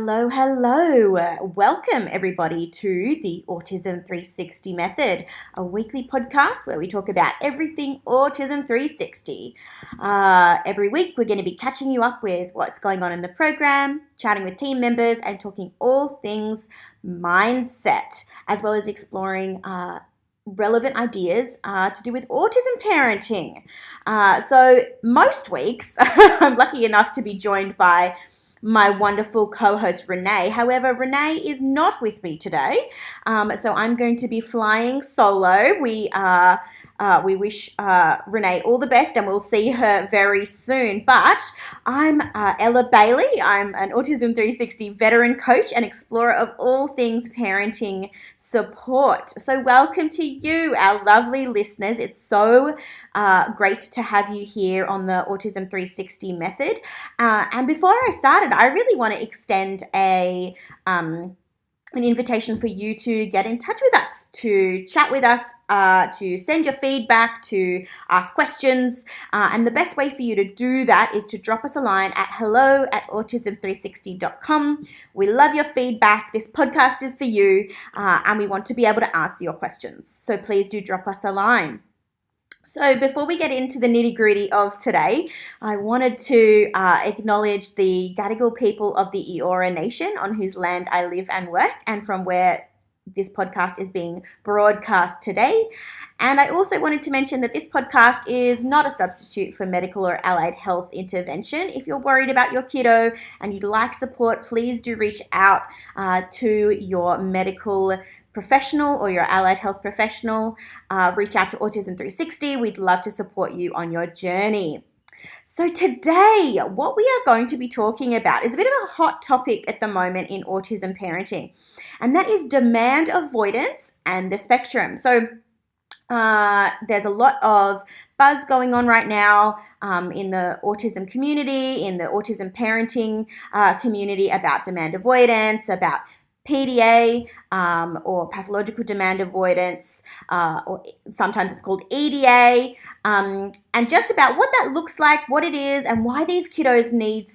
Hello, hello. Welcome everybody to the Autism 360 Method, a weekly podcast where we talk about everything Autism 360. Every week we're going to be catching you up with what's going on in the program, chatting with team members and talking all things mindset, as well as exploring relevant ideas to do with autism parenting. So most weeks I'm lucky enough to be joined by my wonderful co-host Renee. However, Renee is not with me today, so I'm going to be flying solo. We wish Renee all the best, and we'll see her very soon. But I'm Ella Bailey. I'm an Autism 360 veteran coach and explorer of all things parenting support. So welcome to you, our lovely listeners. It's so great to have you here on the Autism 360 Method. And before I started, I really want to extend an invitation for you to get in touch with us, to chat with us, to send your feedback, to ask questions. And the best way for you to do that is to drop us a line at hello@autism360.com. We love your feedback. This podcast is for you, and we want to be able to answer your questions. So please do drop us a line. So before we get into the nitty-gritty of today, I wanted to acknowledge the Gadigal people of the Eora Nation, on whose land I live and work, and from where this podcast is being broadcast today. And I also wanted to mention that this podcast is not a substitute for medical or allied health intervention. If you're worried about your kiddo and you'd like support, please do reach out to your medical professional or your allied health professional. Reach out to Autism 360. We'd love to support you on your journey. So today, what we are going to be talking about is a bit of a hot topic at the moment in autism parenting, and that is demand avoidance and the spectrum. So there's a lot of buzz going on right now in the autism community, in the autism parenting community, about demand avoidance, about PDA or pathological demand avoidance, or sometimes it's called EDA, and just about what that looks like, what it is, and why these kiddos need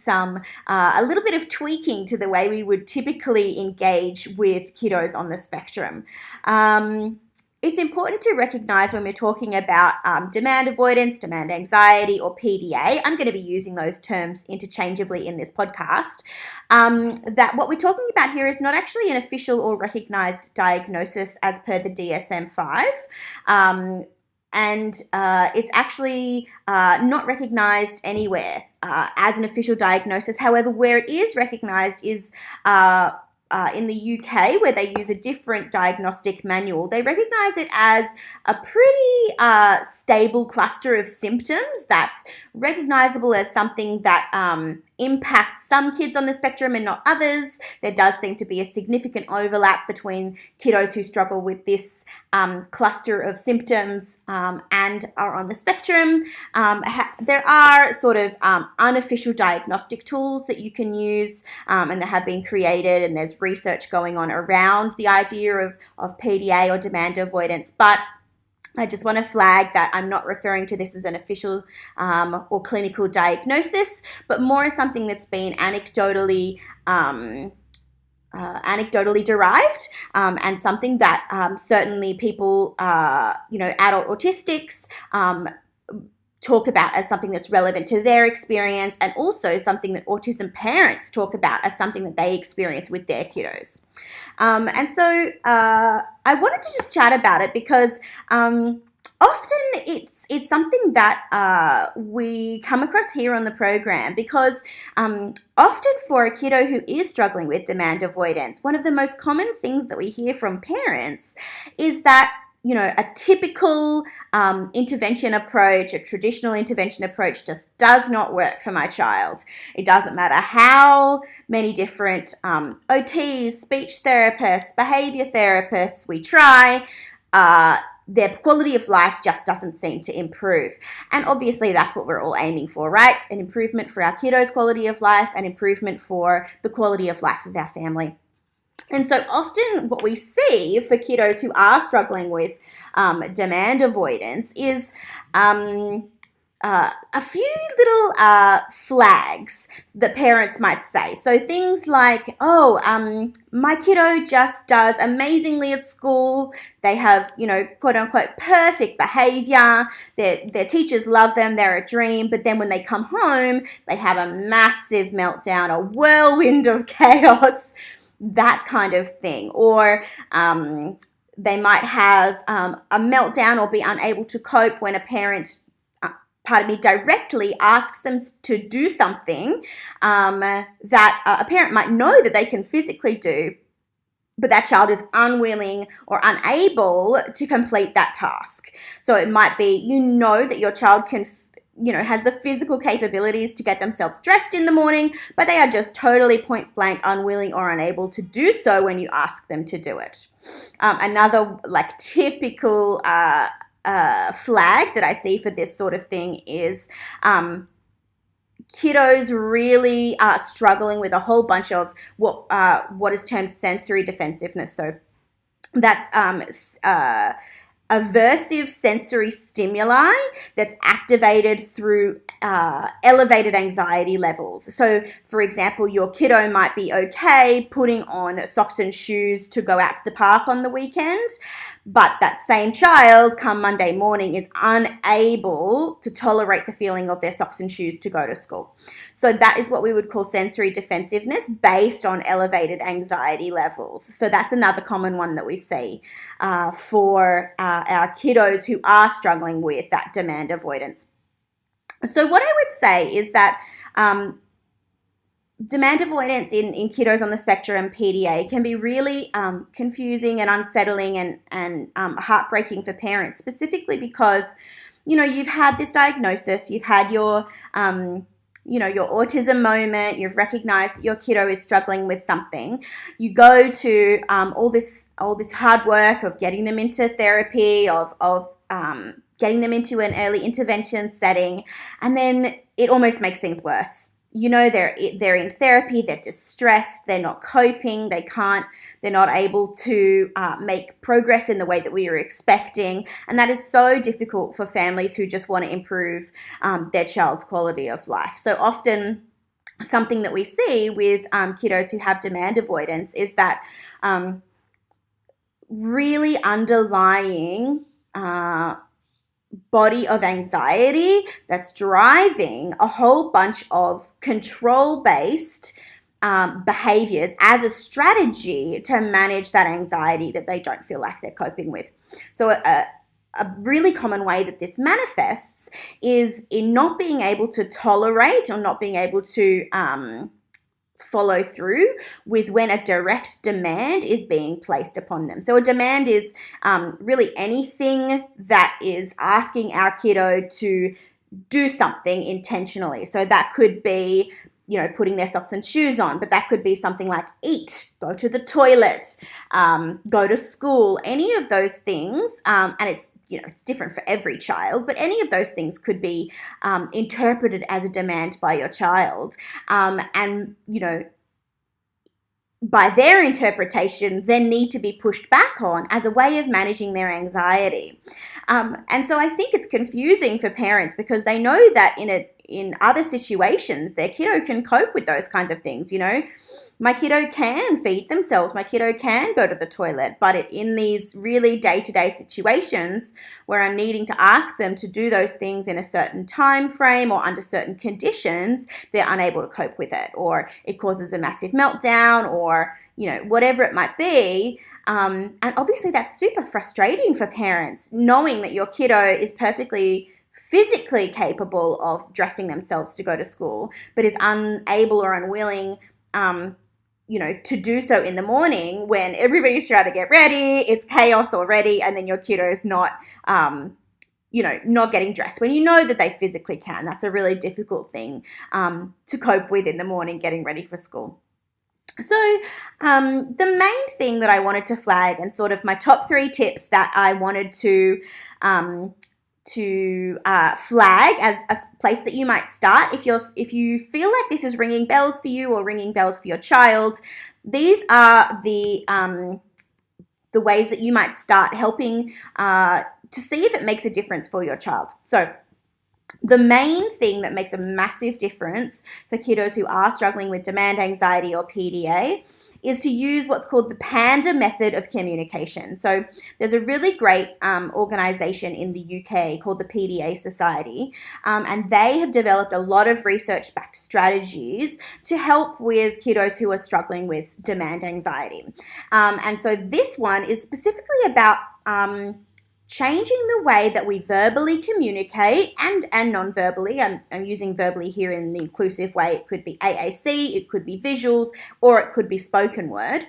a little bit of tweaking to the way we would typically engage with kiddos on the spectrum. It's important to recognize when we're talking about demand avoidance, demand anxiety, or PDA, I'm going to be using those terms interchangeably in this podcast, that what we're talking about here is not actually an official or recognized diagnosis as per the DSM-5. And it's actually not recognized anywhere as an official diagnosis. However, where it is recognized is in the UK, where they use a different diagnostic manual. They recognize it as a pretty stable cluster of symptoms that's recognizable as something that impacts some kids on the spectrum and not others. There does seem to be a significant overlap between kiddos who struggle with this cluster of symptoms and are on the spectrum. There are sort of unofficial diagnostic tools that you can use, and that have been created, and there's research going on around the idea of PDA or demand avoidance, but I just want to flag that I'm not referring to this as an official or clinical diagnosis, but more as something that's been anecdotally derived, and something that certainly people, adult autistics, talk about as something that's relevant to their experience, and also something that autism parents talk about as something that they experience with their kiddos. And so I wanted to just chat about it because often it's something that we come across here on the program, because often for a kiddo who is struggling with demand avoidance, one of the most common things that we hear from parents is that a typical intervention approach, a traditional intervention approach, just does not work for my child. It doesn't matter how many different OTs, speech therapists, behavior therapists we try, their quality of life just doesn't seem to improve. And obviously that's what we're all aiming for, right? An improvement for our kiddos' quality of life, an improvement for the quality of life of our family. And so often what we see for kiddos who are struggling with demand avoidance is a few little flags that parents might say. So things like, my kiddo just does amazingly at school. They have, quote unquote, perfect behavior. Their teachers love them. They're a dream. But then when they come home, they have a massive meltdown, a whirlwind of chaos, that kind of thing. Or they might have a meltdown or be unable to cope when a parent directly asks them to do something that a parent might know that they can physically do, but that child is unwilling or unable to complete that task. So it might be, that your child can, has the physical capabilities to get themselves dressed in the morning, but they are just totally point blank unwilling or unable to do so when you ask them to do it. Another typical flag that I see for this sort of thing is kiddos really struggling with a whole bunch of what is termed sensory defensiveness. So that's aversive sensory stimuli that's activated through elevated anxiety levels. So, for example, your kiddo might be okay putting on socks and shoes to go out to the park on the weekend, but that same child come Monday morning is unable to tolerate the feeling of their socks and shoes to go to school. So that is what we would call sensory defensiveness based on elevated anxiety levels. So that's another common one that we see for our kiddos who are struggling with that demand avoidance. So what I would say is that demand avoidance in kiddos on the spectrum, PDA, can be really confusing and unsettling and heartbreaking for parents, specifically because, you've had this diagnosis, you've had your autism moment, you've recognized that your kiddo is struggling with something. You go to all this hard work of getting them into therapy, of getting them into an early intervention setting, and then it almost makes things worse. They're in therapy, they're distressed, they're not coping, they're not able to make progress in the way that we were expecting. And that is so difficult for families who just want to improve their child's quality of life. So often something that we see with kiddos who have demand avoidance is that really underlying body of anxiety that's driving a whole bunch of control-based behaviors as a strategy to manage that anxiety that they don't feel like they're coping with. So a really common way that this manifests is in not being able to tolerate or not being able to follow through with when a direct demand is being placed upon them. So a demand is really anything that is asking our kiddo to do something intentionally. So that could be, putting their socks and shoes on, but that could be something like eat, go to the toilet, go to school, any of those things. And it's different for every child, but any of those things could be interpreted as a demand by your child. And by their interpretation, then need to be pushed back on as a way of managing their anxiety. And so I think it's confusing for parents because they know that in other situations, their kiddo can cope with those kinds of things. My kiddo can feed themselves, my kiddo can go to the toilet, but in these really day-to-day situations where I'm needing to ask them to do those things in a certain time frame or under certain conditions, they're unable to cope with it, or it causes a massive meltdown, or whatever it might be. And obviously that's super frustrating for parents, knowing that your kiddo is perfectly physically capable of dressing themselves to go to school, but is unable or unwilling to do so in the morning when everybody's trying to get ready, it's chaos already, and then your kiddo is not getting dressed when you know that they physically can. That's a really difficult thing to cope with in the morning, getting ready for school. So the main thing that I wanted to flag, and sort of my top 3 tips that I wanted to flag as a place that you might start if you feel like this is ringing bells for you or ringing bells for your child. These are the ways that you might start helping to see if it makes a difference for your child. So The main thing that makes a massive difference for kiddos who are struggling with demand anxiety or PDA is to use what's called the PANDA method of communication. So there's a really great organization in the UK called the PDA Society, and they have developed a lot of research-backed strategies to help with kiddos who are struggling with demand anxiety. And so this one is specifically about changing the way that we verbally communicate and non-verbally. I'm using verbally here in the inclusive way. It could be AAC, it could be visuals, or it could be spoken word.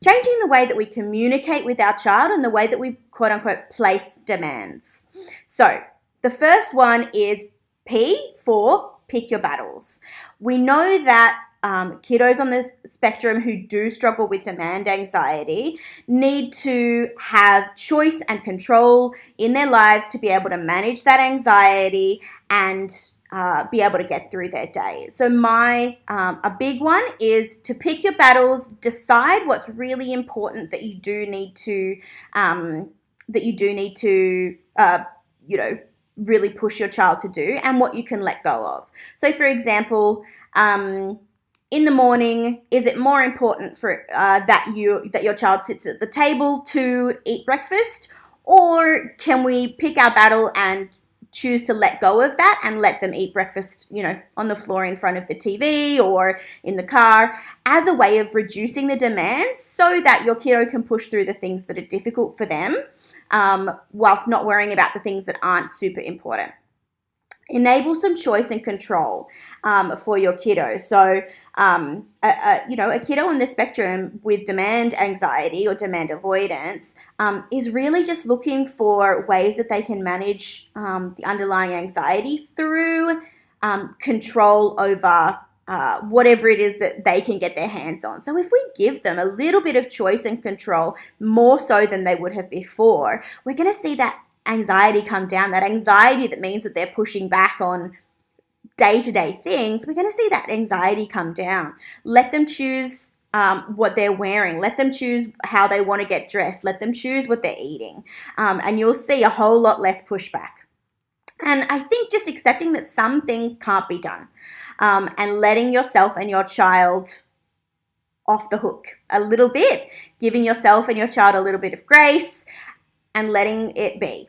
Changing the way that we communicate with our child and the way that we, quote unquote, place demands. So the first one is P for pick your battles. We know that kiddos on the spectrum who do struggle with demand anxiety need to have choice and control in their lives to be able to manage that anxiety and be able to get through their day. So a big one is to pick your battles, decide what's really important that you do need to really push your child to do, and what you can let go of. So for example, in the morning, is it more important for that your child sits at the table to eat breakfast, or can we pick our battle and choose to let go of that and let them eat breakfast, on the floor in front of the TV or in the car, as a way of reducing the demands so that your kiddo can push through the things that are difficult for them, whilst not worrying about the things that aren't super important. Enable some choice and control for your kiddo. So, a kiddo on the spectrum with demand anxiety or demand avoidance is really just looking for ways that they can manage the underlying anxiety through control over whatever it is that they can get their hands on. So if we give them a little bit of choice and control, more so than they would have before, we're going to see that anxiety come down, that anxiety that means that they're pushing back on day-to-day things. We're going to see that anxiety come down. Let them choose what they're wearing. Let them choose how they want to get dressed. Let them choose what they're eating. And you'll see a whole lot less pushback. And I think just accepting that some things can't be done, and letting yourself and your child off the hook a little bit, giving yourself and your child a little bit of grace, and letting it be.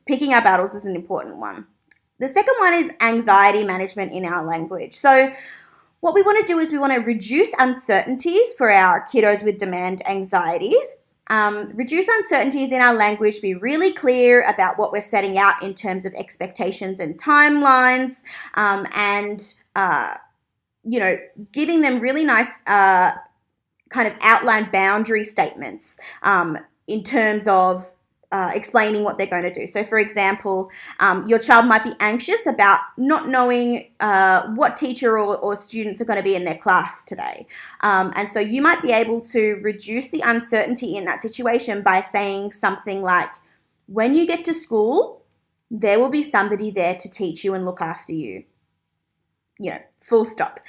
Picking our battles is an important one. The second one is anxiety management in our language. So what we want to do is we want to reduce uncertainties for our kiddos with demand anxieties. Reduce uncertainties in our language, be really clear about what we're setting out in terms of expectations and timelines, and giving them really nice kind of outline boundary statements in terms of explaining what they're going to do. So for example, your child might be anxious about not knowing what teacher or students are going to be in their class today. And so you might be able to reduce the uncertainty in that situation by saying something like, when you get to school, there will be somebody there to teach you and look after you. Full stop.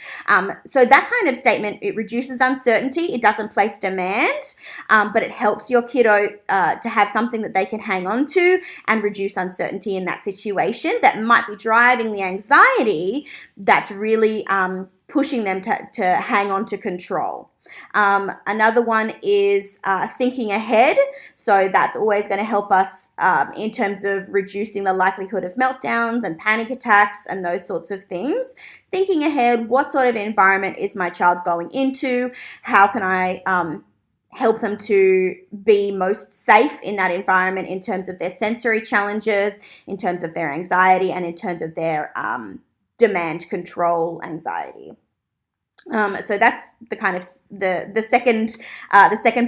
So that kind of statement, it reduces uncertainty. It doesn't place demand, but it helps your kiddo to have something that they can hang on to and reduce uncertainty in that situation that might be driving the anxiety that's really pushing them to hang on to control. Another one is thinking ahead. So that's always going to help us in terms of reducing the likelihood of meltdowns and panic attacks and those sorts of things. Thinking ahead, what sort of environment is my child going into? How can I help them to be most safe in that environment in terms of their sensory challenges, in terms of their anxiety, and in terms of their demand control anxiety. So that's the kind of the second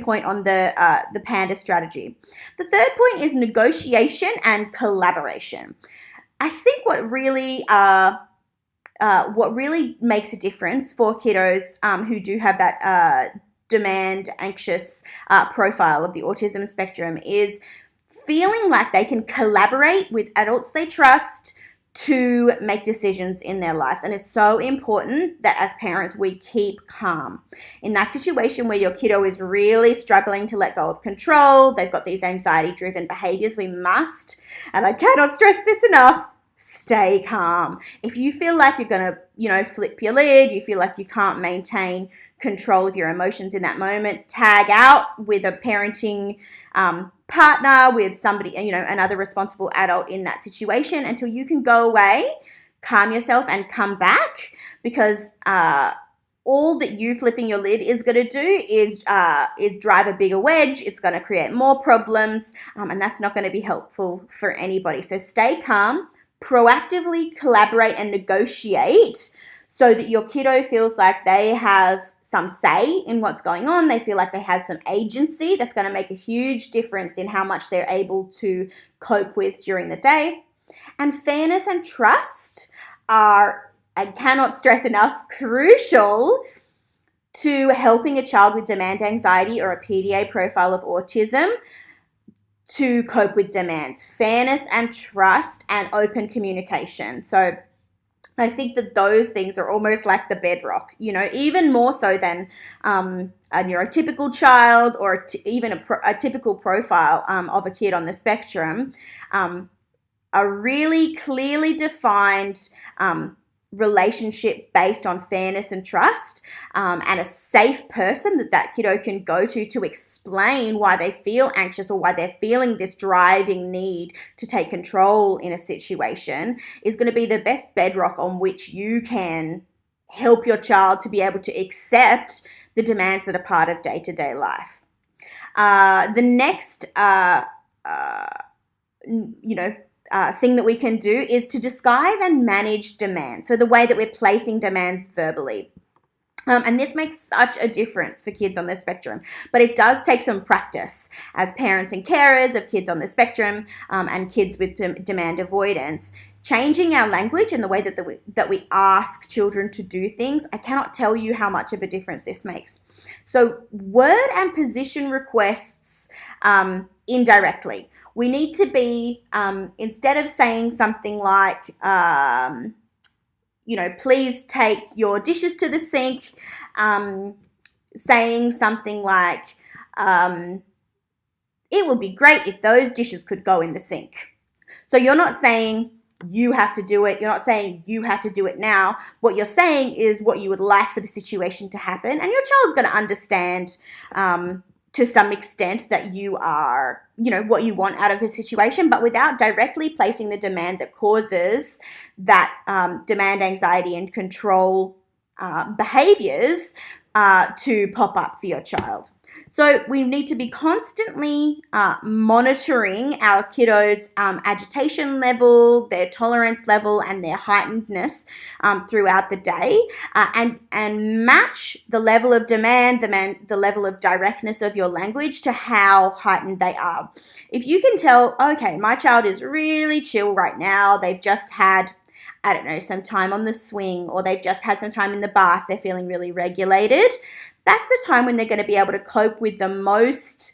point on the PANDA strategy. The third point is negotiation and collaboration. I think what really makes a difference for kiddos who do have that demand anxious profile of the autism spectrum is feeling like they can collaborate with adults they trust to make decisions in their lives. And it's so important that as parents, we keep calm. In that situation where your kiddo is really struggling to let go of control, they've got these anxiety-driven behaviors, we must, and I cannot stress this enough, stay calm. If you feel like you're going to, flip your lid, you feel like you can't maintain control of your emotions in that moment, tag out with a parenting partner, with somebody, another responsible adult in that situation until you can go away, calm yourself, and come back, because all that you flipping your lid is going to do is drive a bigger wedge. It's going to create more problems, and that's not going to be helpful for anybody. So stay calm, proactively collaborate and negotiate so that your kiddo feels like they have some say in what's going on. They feel like they have some agency. That's going to make a huge difference in how much they're able to cope with during the day. And fairness and trust are, I cannot stress enough, crucial to helping a child with demand anxiety or a PDA profile of autism to cope with demands. Fairness and trust and open communication. So I think that those things are almost like the bedrock, even more so than a neurotypical child or even a typical profile of a kid on the spectrum. A really clearly defined relationship based on fairness and trust, and a safe person that kiddo can go to explain why they feel anxious or why they're feeling this driving need to take control in a situation is going to be the best bedrock on which you can help your child to be able to accept the demands that are part of day-to-day life. The next thing that we can do is to disguise and manage demand. So the way that we're placing demands verbally. And this makes such a difference for kids on the spectrum, but it does take some practice as parents and carers of kids on the spectrum and kids with demand avoidance. Changing our language and the way that we ask children to do things, I cannot tell you how much of a difference this makes. So word and position requests indirectly. We need to be, instead of saying something like, please take your dishes to the sink, saying something like, it would be great if those dishes could go in the sink. So you're not saying you have to do it. You're not saying you have to do it now. What you're saying is what you would like for the situation to happen. And your child's going to understand to some extent that you are, what you want out of the situation, but without directly placing the demand that causes that demand anxiety and control behaviors to pop up for your child. So we need to be constantly monitoring our kiddos' agitation level, their tolerance level, and their heightenedness throughout the day, and match the level of demand, the level of directness of your language to how heightened they are. If you can tell, okay, my child is really chill right now, they've just had some time on the swing, or they've just had some time in the bath, they're feeling really regulated, that's the time when they're going to be able to cope with the most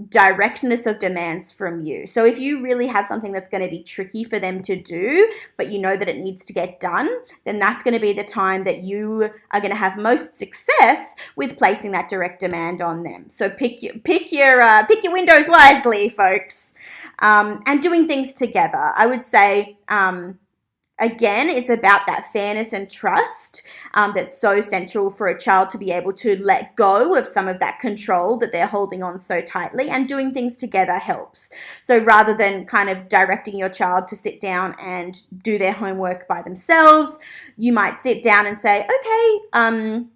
directness of demands from you. So if you really have something that's going to be tricky for them to do, but you know that it needs to get done, then that's going to be the time that you are going to have most success with placing that direct demand on them. So pick your windows wisely, folks, and doing things together. I would say, again, it's about that fairness and trust that's so central for a child to be able to let go of some of that control that they're holding on so tightly, and doing things together helps. So rather than kind of directing your child to sit down and do their homework by themselves, you might sit down and say, okay,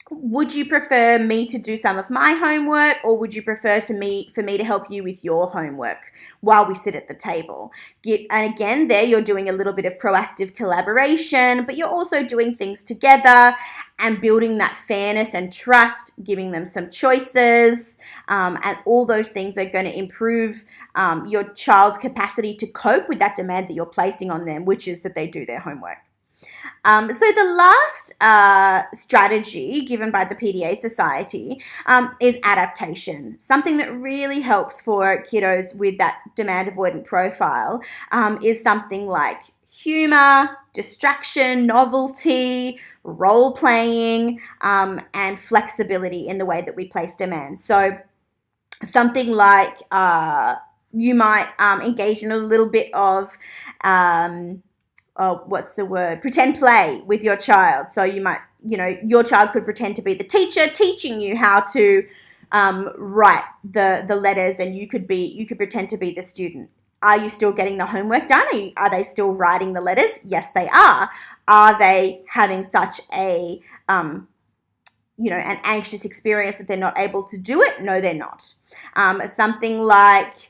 would you prefer me to do some of my homework, or would you prefer for me to help you with your homework while we sit at the table? And again, there you're doing a little bit of proactive collaboration, but you're also doing things together and building that fairness and trust, giving them some choices, and all those things are going to improve your child's capacity to cope with that demand that you're placing on them, which is that they do their homework. So the last strategy given by the PDA Society is adaptation. Something that really helps for kiddos with that demand avoidant profile is something like humor, distraction, novelty, role playing, and flexibility in the way that we place demands. So something like you might engage in a little bit of pretend play with your child. So you might, your child could pretend to be the teacher teaching you how to write the letters, and you could pretend to be the student. Are you still getting the homework done? Are they still writing the letters? Yes, they are. Are they having such an anxious experience that they're not able to do it? No, they're not. Something like,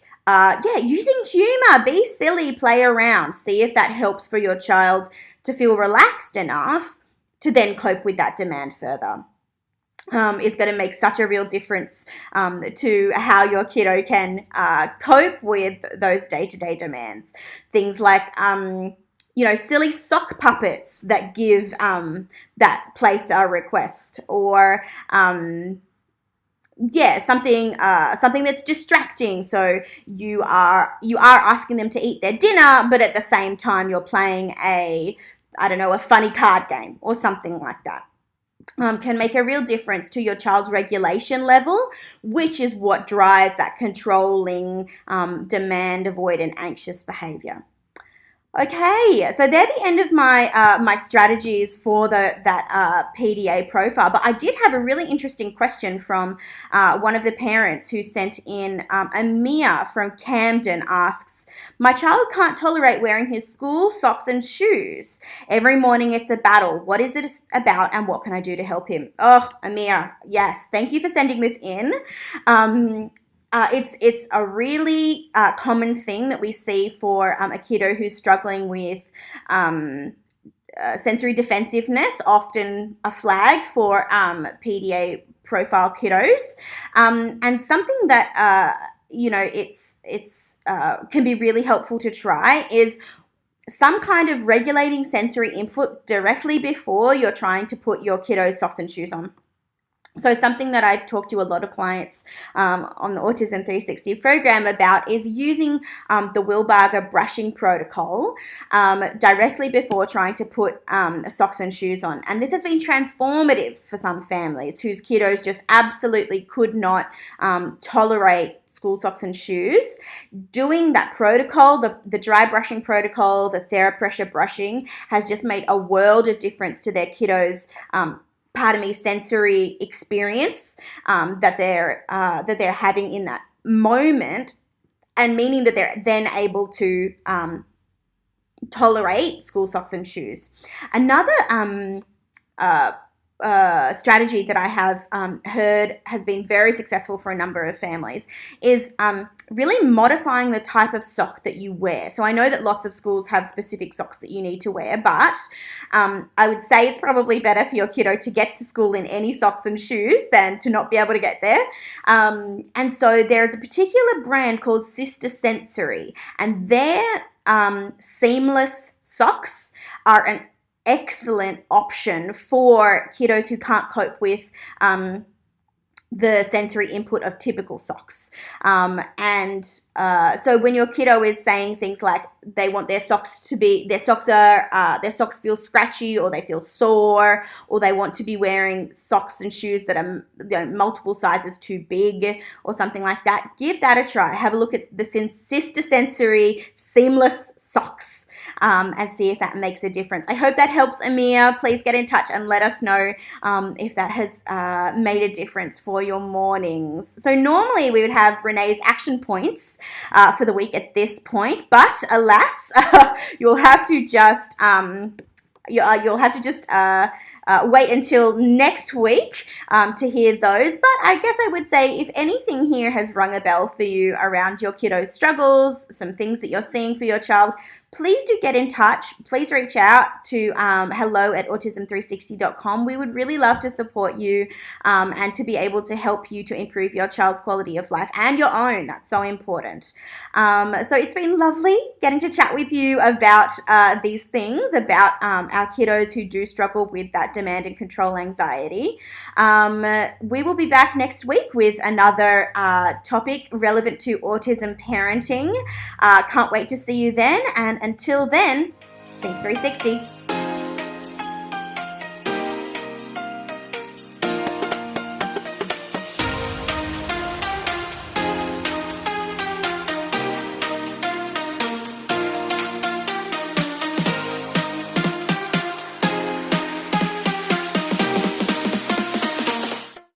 using humor, be silly, play around, see if that helps for your child to feel relaxed enough to then cope with that demand further. It's going to make such a real difference to how your kiddo can cope with those day-to-day demands. Things like, silly sock puppets that give that place a request, or something that's distracting. So you are asking them to eat their dinner, but at the same time you're playing a funny card game or something like that. Can make a real difference to your child's regulation level, which is what drives that controlling, demand, avoidant, anxious behavior. Okay, so they're the end of my strategies for that PDA profile. But I did have a really interesting question from one of the parents who sent in. Amir from Camden asks, my child can't tolerate wearing his school socks and shoes. Every morning it's a battle. What is it about, and what can I do to help him? Oh, Amir, yes, thank you for sending this in. It's a really common thing that we see for a kiddo who's struggling with sensory defensiveness, often a flag for PDA profile kiddos, and something that can be really helpful to try is some kind of regulating sensory input directly before you're trying to put your kiddo's socks and shoes on. So something that I've talked to a lot of clients on the Autism 360 program about is using the Wilbarger brushing protocol directly before trying to put socks and shoes on. And this has been transformative for some families whose kiddos just absolutely could not tolerate school socks and shoes. Doing that protocol, the dry brushing protocol, the TheraPressure brushing, has just made a world of difference to their kiddos' sensory experience that they're having in that moment, and meaning that they're then able to tolerate school socks and shoes. Another strategy that I have heard has been very successful for a number of families is really modifying the type of sock that you wear. So I know that lots of schools have specific socks that you need to wear, but I would say it's probably better for your kiddo to get to school in any socks and shoes than to not be able to get there. And so there's a particular brand called Sister Sensory, and their seamless socks are an excellent option for kiddos who can't cope with the sensory input of typical socks. So when your kiddo is saying things like they want their socks feel scratchy, or they feel sore, or they want to be wearing socks and shoes that are multiple sizes too big or something like that, give that a try. Have a look at the Sister Sensory seamless socks. And see if that makes a difference. I hope that helps, Amir. Please get in touch and let us know if that has made a difference for your mornings. So normally we would have Renee's action points for the week at this point, but alas, you'll have to just wait until next week to hear those. But I guess I would say if anything here has rung a bell for you around your kiddo's struggles, some things that you're seeing for your child, please do get in touch. Please reach out to hello@autism360.com. We would really love to support you and to be able to help you to improve your child's quality of life and your own. That's so important. So it's been lovely getting to chat with you about these things, about our kiddos who do struggle with that demand and control anxiety. We will be back next week with another topic relevant to autism parenting. Can't wait to see you then. And until then, think 360.